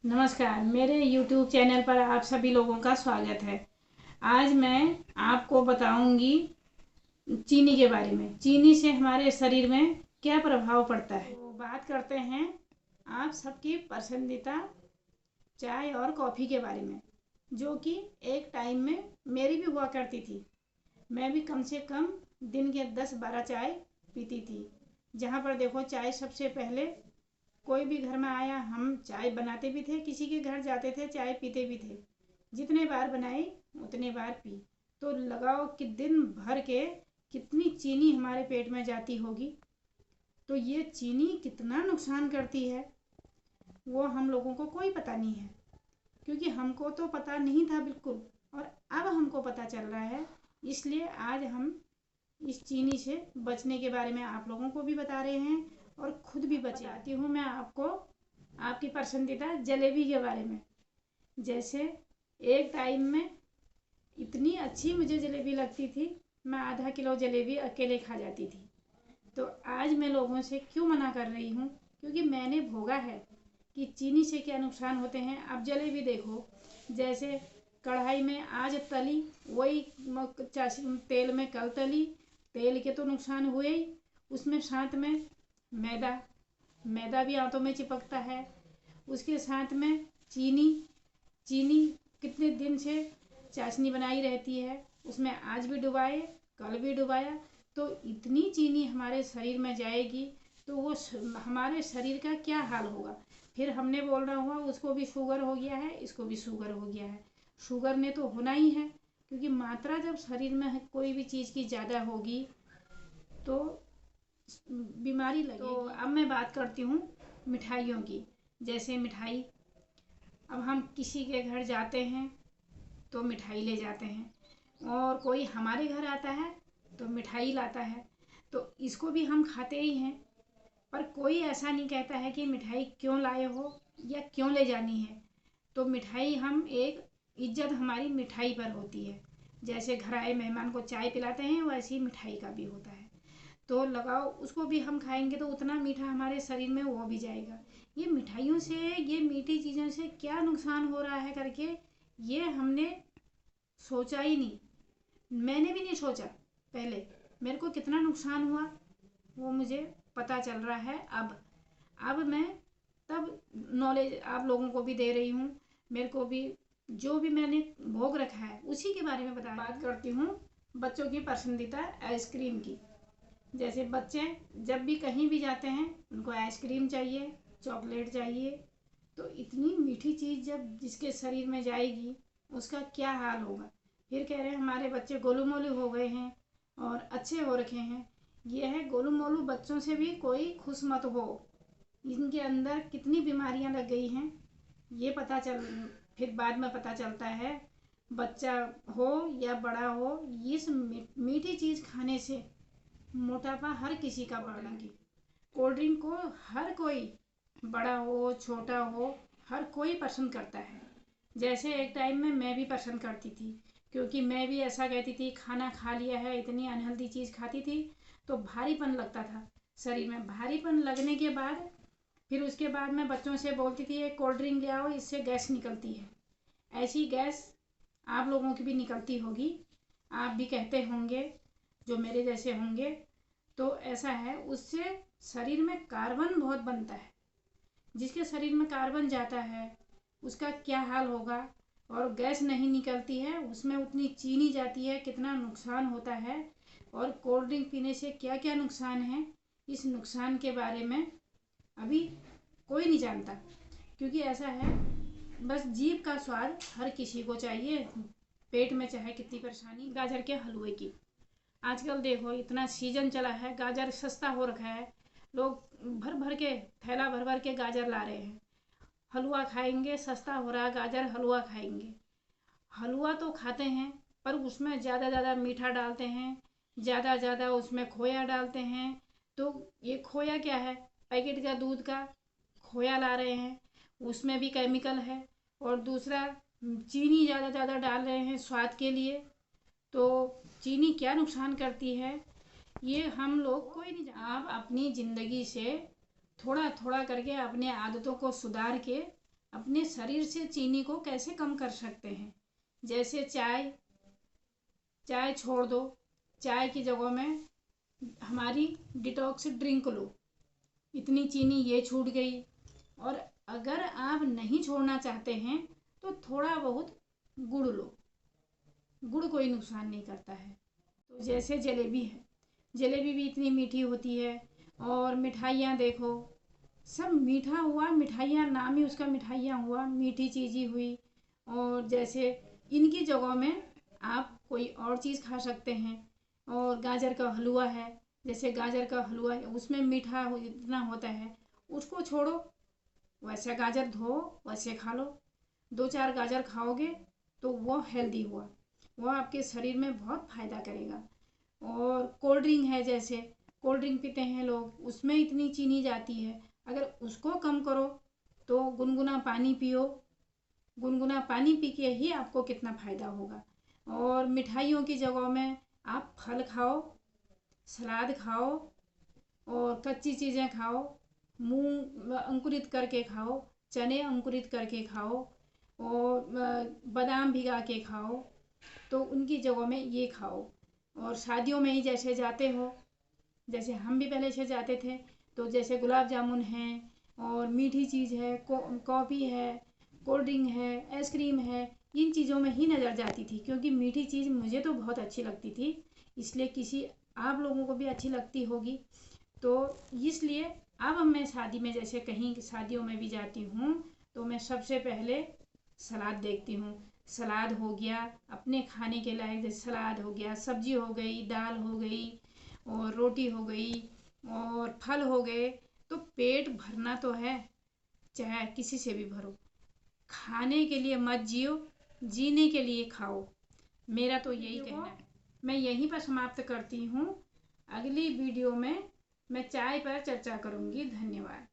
नमस्कार, मेरे YouTube channel पर आप सभी लोगों का स्वागत है। आज मैं आपको बताऊंगी चीनी के बारे में। चीनी से हमारे शरीर में क्या प्रभाव पड़ता है। तो बात करते हैं आप सबकी पसंदीदा चाय और कॉफ़ी के बारे में, जो कि एक टाइम में मेरी भी हुआ करती थी। मैं भी कम से कम दिन के 10-12 चाय पीती थी। जहाँ पर देखो, चाय सबसे पहले कोई भी घर में आया हम चाय बनाते भी थे, किसी के घर जाते थे चाय पीते भी थे। जितने बार बनाई उतने बार पी। तो लगाओ कि दिन भर के कितनी चीनी हमारे पेट में जाती होगी। तो ये चीनी कितना नुकसान करती है वो हम लोगों को कोई पता नहीं है, क्योंकि हमको तो पता नहीं था बिल्कुल, और अब हमको पता चल रहा है। इसलिए आज हम इस चीनी से बचने के बारे में आप लोगों को भी बता रहे हैं और खुद भी बताती हूँ मैं आपको आपकी पसंदीदा जलेबी के बारे में। जैसे एक टाइम में इतनी अच्छी मुझे जलेबी लगती थी, मैं आधा किलो जलेबी अकेले खा जाती थी। तो आज मैं लोगों से क्यों मना कर रही हूँ, क्योंकि मैंने भोगा है कि चीनी से क्या नुकसान होते हैं। अब जलेबी देखो, जैसे कढ़ाई में आज तली, वही तेल में कल तली। तेल के तो नुकसान हुए ही, उसमें साथ में मैदा मैदा भी आंतों में चिपकता है। उसके साथ में चीनी चीनी कितने दिन से चाशनी बनाई रहती है, उसमें आज भी डुबाए कल भी डुबाया। तो इतनी चीनी हमारे शरीर में जाएगी तो वो हमारे शरीर का क्या हाल होगा। फिर हमने बोलना हुआ उसको भी शुगर हो गया है, इसको भी शुगर हो गया है। शुगर ने तो होना ही है, क्योंकि मात्रा जब शरीर में कोई भी चीज़ की ज़्यादा होगी तो बीमारी लगेगी। तो अब मैं बात करती हूँ मिठाइयों की। जैसे मिठाई, अब हम किसी के घर जाते हैं तो मिठाई ले जाते हैं, और कोई हमारे घर आता है तो मिठाई लाता है, तो इसको भी हम खाते ही हैं। पर कोई ऐसा नहीं कहता है कि मिठाई क्यों लाए हो या क्यों ले जानी है। तो मिठाई हम एक इज्जत हमारी मिठाई पर होती है। जैसे घर आए मेहमान को चाय पिलाते हैं, वैसे ही मिठाई का भी होता है। तो लगाओ उसको भी हम खाएंगे तो उतना मीठा हमारे शरीर में वो भी जाएगा। ये मिठाइयों से, ये मीठी चीज़ों से क्या नुकसान हो रहा है करके ये हमने सोचा ही नहीं। मैंने भी नहीं सोचा पहले। मेरे को कितना नुकसान हुआ वो मुझे पता चल रहा है अब मैं तब नॉलेज आप लोगों को भी दे रही हूँ। मेरे को भी जो भी मैंने भोग रखा है उसी के बारे में बात करती हूँ बच्चों की पसंदीदा आइसक्रीम की। जैसे बच्चे जब भी कहीं भी जाते हैं उनको आइसक्रीम चाहिए, चॉकलेट चाहिए। तो इतनी मीठी चीज़ जब जिसके शरीर में जाएगी उसका क्या हाल होगा। फिर कह रहे हैं हमारे बच्चे गोलू मोलू हो गए हैं और अच्छे हो रखे हैं। ये है, गोलू मोलू बच्चों से भी कोई खुश मत हो। इनके अंदर कितनी बीमारियां लग गई हैं ये फिर बाद में पता चलता है। बच्चा हो या बड़ा हो, इस मीठी चीज़ खाने से मोटापा हर किसी का बढ़ना की। कोल्ड ड्रिंक को हर कोई, बड़ा हो छोटा हो, हर कोई पसंद करता है। जैसे एक टाइम में मैं भी पसंद करती थी, क्योंकि मैं भी ऐसा कहती थी खाना खा लिया है, इतनी अनहेल्दी चीज़ खाती थी तो भारीपन लगता था शरीर में। भारीपन लगने के बाद फिर उसके बाद मैं बच्चों से बोलती थी एक कोल्ड ड्रिंक ले आओ, इससे गैस निकलती है। ऐसी गैस आप लोगों की भी निकलती होगी, आप भी कहते होंगे जो मेरे जैसे होंगे। तो ऐसा है, उससे शरीर में कार्बन बहुत बनता है। जिसके शरीर में कार्बन जाता है उसका क्या हाल होगा। और गैस नहीं निकलती है, उसमें उतनी चीनी जाती है, कितना नुकसान होता है। और कोल्ड ड्रिंक पीने से क्या क्या नुकसान है, इस नुकसान के बारे में अभी कोई नहीं जानता। क्योंकि ऐसा है, बस जीभ का स्वाद हर किसी को चाहिए, पेट में चाहे कितनी परेशानी। गाजर के हलवे की आजकल देखो इतना सीजन चला है, गाजर सस्ता हो रखा है। लोग भर भर के, थैला भर भर के गाजर ला रहे हैं। हलवा खाएंगे, सस्ता हो रहा गाजर, हलवा खाएंगे। हलवा तो खाते हैं पर उसमें ज़्यादा ज़्यादा मीठा डालते हैं, ज़्यादा ज़्यादा उसमें खोया डालते हैं। तो ये खोया क्या है, पैकेट का दूध का खोया ला रहे हैं, उसमें भी केमिकल है। और दूसरा चीनी ज़्यादा ज़्यादा डाल रहे हैं स्वाद के लिए। तो चीनी क्या नुकसान करती है ये हम लोग कोई नहीं जानता। आप अपनी ज़िंदगी से थोड़ा थोड़ा करके अपने आदतों को सुधार के अपने शरीर से चीनी को कैसे कम कर सकते हैं। जैसे चाय छोड़ दो, चाय की जगह में हमारी डिटॉक्स ड्रिंक लो, इतनी चीनी ये छूट गई। और अगर आप नहीं छोड़ना चाहते हैं तो थोड़ा बहुत गुड़ लो, गुड़ कोई नुकसान नहीं करता है। तो जैसे जलेबी है, जलेबी भी इतनी मीठी होती है। और मिठाइयाँ देखो, सब मीठा हुआ, मिठाइयाँ नाम ही उसका मिठाइयाँ हुआ, मीठी चीज़ ही हुई। और जैसे इनकी जगह में आप कोई और चीज़ खा सकते हैं। और गाजर का हलवा है, जैसे गाजर का हलवा है, उसमें मीठा इतना होता है, उसको छोड़ो, वैसे गाजर धो वैसे खा लो। 2-4 गाजर खाओगे तो वो हेल्दी हुआ, वो आपके शरीर में बहुत फ़ायदा करेगा। और कोल्ड ड्रिंक है, जैसे कोल्ड ड्रिंक पीते हैं लोग, उसमें इतनी चीनी जाती है, अगर उसको कम करो तो गुनगुना पानी पियो, गुनगुना पानी पी के ही आपको कितना फ़ायदा होगा। और मिठाइयों की जगह में आप फल खाओ, सलाद खाओ, और कच्ची चीज़ें खाओ, मूंग अंकुरित करके खाओ, चने अंकुरित करके खाओ, और बादाम भिगा के खाओ, तो उनकी जगह में ये खाओ। और शादियों में ही जैसे जाते हो, जैसे हम भी पहले से जाते थे, तो जैसे गुलाब जामुन है और मीठी चीज़ है, कॉफ़ी है, कोल्ड ड्रिंक है, आइसक्रीम है, इन चीज़ों में ही नज़र जाती थी, क्योंकि मीठी चीज़ मुझे तो बहुत अच्छी लगती थी, इसलिए किसी आप लोगों को भी अच्छी लगती होगी। तो इसलिए अब मैं शादी में, जैसे कहीं शादियों में भी जाती हूँ, तो मैं सबसे पहले सलाद देखती हूँ। सलाद हो गया अपने खाने के लायक, जैसे सलाद हो गया, सब्जी हो गई, दाल हो गई, और रोटी हो गई, और फल हो गए। तो पेट भरना तो है, चाहे किसी से भी भरो। खाने के लिए मत जियो, जीने के लिए खाओ। मेरा तो यही कहना है। मैं यहीं पर समाप्त करती हूँ। अगली वीडियो में मैं चाय पर चर्चा करूँगी। धन्यवाद।